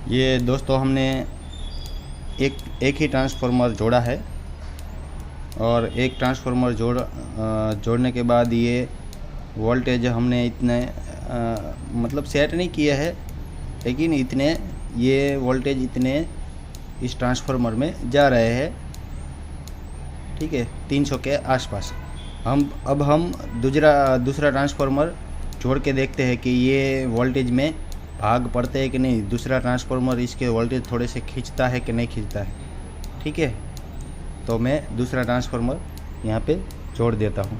ये दोस्तों हमने एक ही ट्रांसफार्मर जोड़ा है और एक ट्रांसफार्मर जोड़ने के बाद ये वोल्टेज हमने इतने मतलब सेट नहीं किया है, लेकिन इतने ये वोल्टेज इतने इस ट्रांसफार्मर में जा रहे हैं। ठीक है, 300 के आसपास। अब हम दूसरा ट्रांसफार्मर जोड़ के देखते हैं कि ये वोल्टेज में भाग पड़ते हैं कि नहीं, दूसरा ट्रांसफार्मर इसके वोल्टेज थोड़े से खींचता है कि नहीं खींचता है। ठीक है, तो मैं दूसरा ट्रांसफार्मर यहाँ पे जोड़ देता हूँ।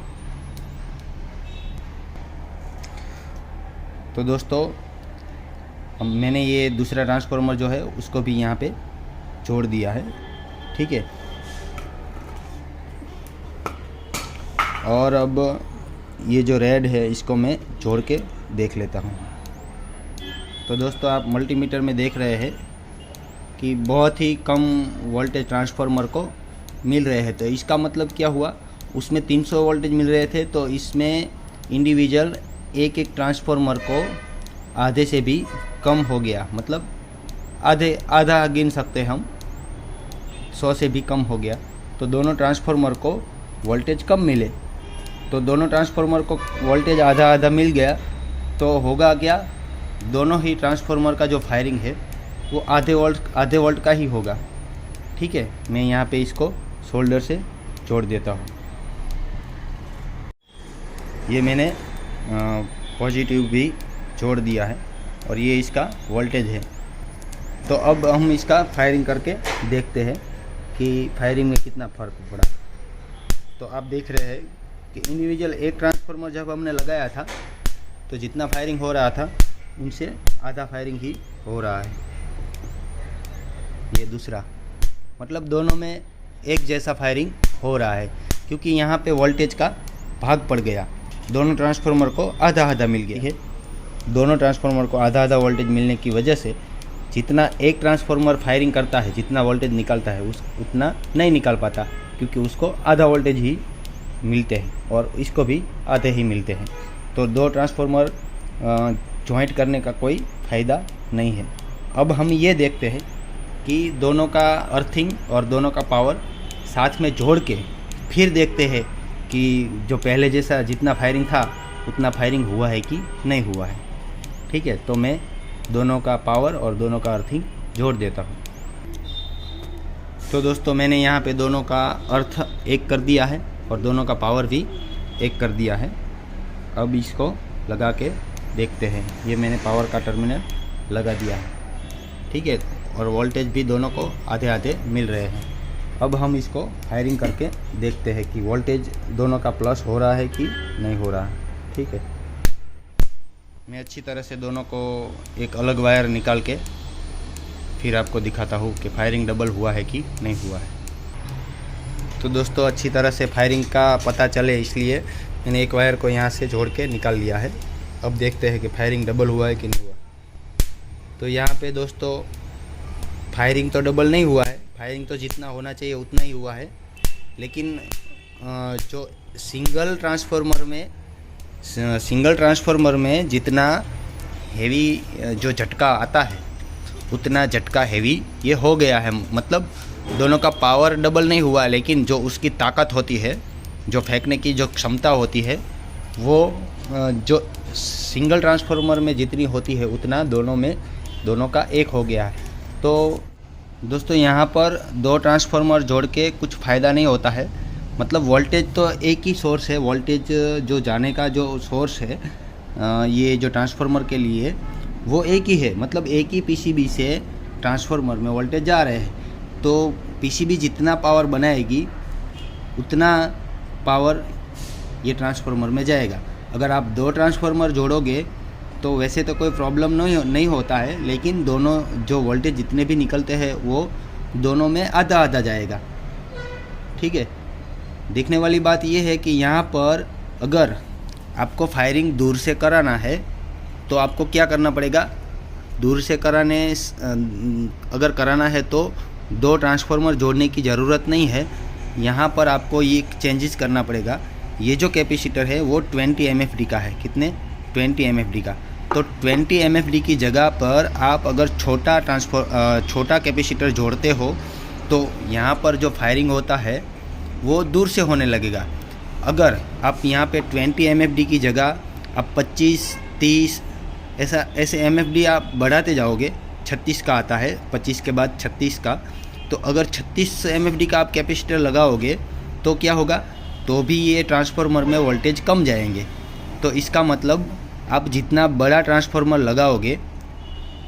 तो दोस्तों मैंने ये दूसरा ट्रांसफार्मर जो है उसको भी यहाँ पे जोड़ दिया है। ठीक है, और अब ये जो रेड है इसको मैं जोड़ के देख लेता हूँ। तो दोस्तों आप मल्टीमीटर में देख रहे हैं कि बहुत ही कम वोल्टेज ट्रांसफार्मर को मिल रहे हैं। तो इसका मतलब क्या हुआ, उसमें 300 वोल्टेज मिल रहे थे, तो इसमें इंडिविजुअल एक ट्रांसफार्मर को आधे से भी कम हो गया, मतलब आधा गिन सकते हैं हम, 100 से भी कम हो गया। तो दोनों ट्रांसफार्मर को वोल्टेज कम मिले, तो दोनों ट्रांसफार्मर को वोल्टेज आधा मिल गया, तो होगा क्या, दोनों ही ट्रांसफार्मर का जो फायरिंग है वो आधे वोल्ट का ही होगा। ठीक है, मैं यहाँ पे इसको सोल्डर से जोड़ देता हूँ। ये मैंने पॉजिटिव भी जोड़ दिया है और ये इसका वोल्टेज है। तो अब हम इसका फायरिंग करके देखते हैं कि फायरिंग में कितना फ़र्क पड़ा। तो आप देख रहे हैं कि इंडिविजुअल एक ट्रांसफार्मर जब हमने लगाया था तो जितना फायरिंग हो रहा था उनसे आधा फायरिंग ही हो रहा है। ये दूसरा, मतलब दोनों में एक जैसा फायरिंग हो रहा है, क्योंकि यहाँ पे वोल्टेज का भाग पड़ गया। दोनों ट्रांसफार्मर को आधा मिल गया है। दोनों ट्रांसफार्मर को आधा वोल्टेज मिलने की वजह से जितना एक ट्रांसफार्मर फायरिंग करता है, जितना वोल्टेज निकालता है उतना नहीं निकाल पाता, क्योंकि उसको आधा वोल्टेज ही मिलते हैं और इसको भी आधे ही मिलते हैं। तो दो ट्रांसफार्मर जॉइंट करने का कोई फ़ायदा नहीं है। अब हम ये देखते हैं कि दोनों का अर्थिंग और दोनों का पावर साथ में जोड़ के फिर देखते हैं कि जो पहले जैसा जितना फायरिंग था उतना फायरिंग हुआ है कि नहीं हुआ है। ठीक है, तो मैं दोनों का पावर और दोनों का अर्थिंग जोड़ देता हूँ। तो दोस्तों मैंने यहाँ पे दोनों का अर्थ एक कर दिया है और दोनों का पावर भी एक कर दिया है। अब इसको लगा के देखते हैं। ये मैंने पावर का टर्मिनल लगा दिया है। ठीक है, और वोल्टेज भी दोनों को आधे मिल रहे हैं। अब हम इसको फायरिंग करके देखते हैं कि वोल्टेज दोनों का प्लस हो रहा है कि नहीं हो रहा है। ठीक है, मैं अच्छी तरह से दोनों को एक अलग वायर निकाल के फिर आपको दिखाता हूँ कि फायरिंग डबल हुआ है कि नहीं हुआ है। तो दोस्तों अच्छी तरह से फायरिंग का पता चले इसलिए मैंने एक वायर को यहाँ से जोड़ के निकाल लिया है। अब देखते हैं कि फायरिंग डबल हुआ है कि नहीं हुआ। तो यहाँ पे दोस्तों फायरिंग तो डबल नहीं हुआ है, फायरिंग तो जितना होना चाहिए उतना ही हुआ है, लेकिन जो सिंगल ट्रांसफार्मर में जितना हेवी जो झटका आता है उतना झटका हेवी ये हो गया है। मतलब दोनों का पावर डबल नहीं हुआ, लेकिन जो उसकी ताकत होती है, जो फेंकने की जो क्षमता होती है, वो जो सिंगल ट्रांसफार्मर में जितनी होती है उतना दोनों का एक हो गया है। तो दोस्तों यहाँ पर दो ट्रांसफार्मर जोड़ के कुछ फ़ायदा नहीं होता है। मतलब वोल्टेज तो एक ही सोर्स है, वोल्टेज जो जाने का जो सोर्स है ये जो ट्रांसफार्मर के लिए वो एक ही है। मतलब एक ही पीसीबी से ट्रांसफार्मर में वोल्टेज जा रहे हैं, तो पीसीबी जितना पावर बनाएगी उतना पावर ये ट्रांसफार्मर में जाएगा। अगर आप दो ट्रांसफार्मर जोड़ोगे तो वैसे तो कोई प्रॉब्लम नहीं होता है, लेकिन दोनों जो वोल्टेज जितने भी निकलते हैं वो दोनों में आधा जाएगा। ठीक है, देखने वाली बात यह है कि यहाँ पर अगर आपको फायरिंग दूर से कराना है तो आपको क्या करना पड़ेगा, दूर से अगर कराना है तो दो ट्रांसफार्मर जोड़ने की ज़रूरत नहीं है। यहाँ पर आपको ये चेंजेस करना पड़ेगा। ये जो कैपेसिटर है वो 20 MFD का है। कितने? 20 MFD का। तो 20 MFD की जगह पर आप अगर छोटा कैपेसिटर जोड़ते हो तो यहाँ पर जो फायरिंग होता है वो दूर से होने लगेगा। अगर आप यहाँ पे 20 MFD की जगह आप 25, 30 ऐसे MFD आप बढ़ाते जाओगे, 36 का आता है, 25 के बाद 36 का, तो अगर 36 MFD का आप कैपेसिटर लगाओगे तो क्या होगा, तो भी ये ट्रांसफार्मर में वोल्टेज कम जाएंगे। तो इसका मतलब आप जितना बड़ा ट्रांसफार्मर लगाओगे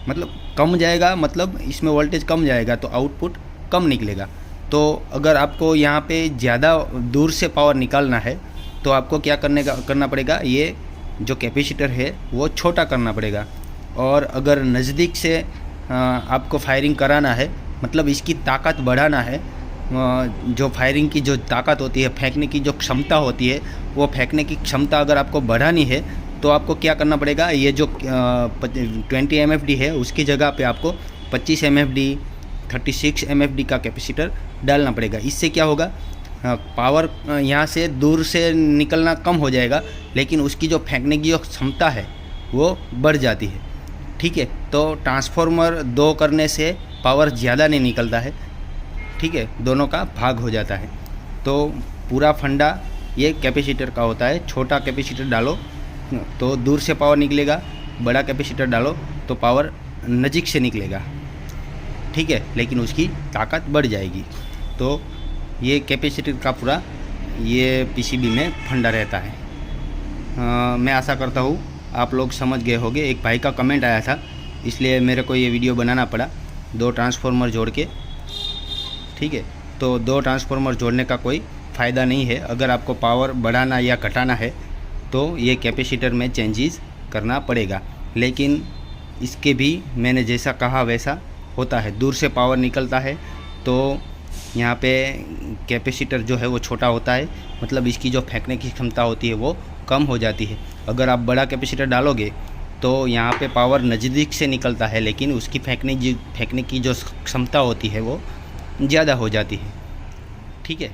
मतलब कम जाएगा, मतलब इसमें वोल्टेज कम जाएगा तो आउटपुट कम निकलेगा। तो अगर आपको यहाँ पे ज़्यादा दूर से पावर निकालना है तो आपको क्या करना पड़ेगा, ये जो कैपेसिटर है वो छोटा करना पड़ेगा। और अगर नज़दीक से आपको फायरिंग कराना है, मतलब इसकी ताकत बढ़ाना है, जो फायरिंग की जो ताकत होती है, फेंकने की जो क्षमता होती है, वो फेंकने की क्षमता अगर आपको बढ़ानी है तो आपको क्या करना पड़ेगा, ये जो 20 MFD है उसकी जगह पे आपको 25 MFD, 36 MFD का कैपेसिटर डालना पड़ेगा। इससे क्या होगा, पावर यहाँ से दूर से निकलना कम हो जाएगा, लेकिन उसकी जो फेंकने की जो क्षमता है वो बढ़ जाती है। ठीक है, तो ट्रांसफार्मर 2 करने से पावर ज़्यादा नहीं निकलता है, ठीक है, दोनों का भाग हो जाता है। तो पूरा फंडा ये कैपेसिटर का होता है। छोटा कैपेसिटर डालो तो दूर से पावर निकलेगा, बड़ा कैपेसिटर डालो तो पावर नज़दीक से निकलेगा, ठीक है, लेकिन उसकी ताकत बढ़ जाएगी। तो ये कैपेसिटर का पूरा ये PCB में फंडा रहता है। मैं आशा करता हूँ आप लोग समझ गए होंगे। एक भाई का कमेंट आया था इसलिए मेरे को ये वीडियो बनाना पड़ा, 2 ट्रांसफार्मर जोड़ के, ठीक है। तो 2 ट्रांसफार्मर जोड़ने का कोई फ़ायदा नहीं है। अगर आपको पावर बढ़ाना या घटाना है तो ये कैपेसिटर में चेंजेस करना पड़ेगा, लेकिन इसके भी मैंने जैसा कहा वैसा होता है। दूर से पावर निकलता है तो यहाँ पे कैपेसिटर जो है वो छोटा होता है, मतलब इसकी जो फेंकने की क्षमता होती है वो कम हो जाती है। अगर आप बड़ा कैपेसिटर डालोगे तो यहाँ पे पावर नज़दीक से निकलता है, लेकिन उसकी फेंकने की जो क्षमता होती है वो ज़्यादा हो जाती है, ठीक है।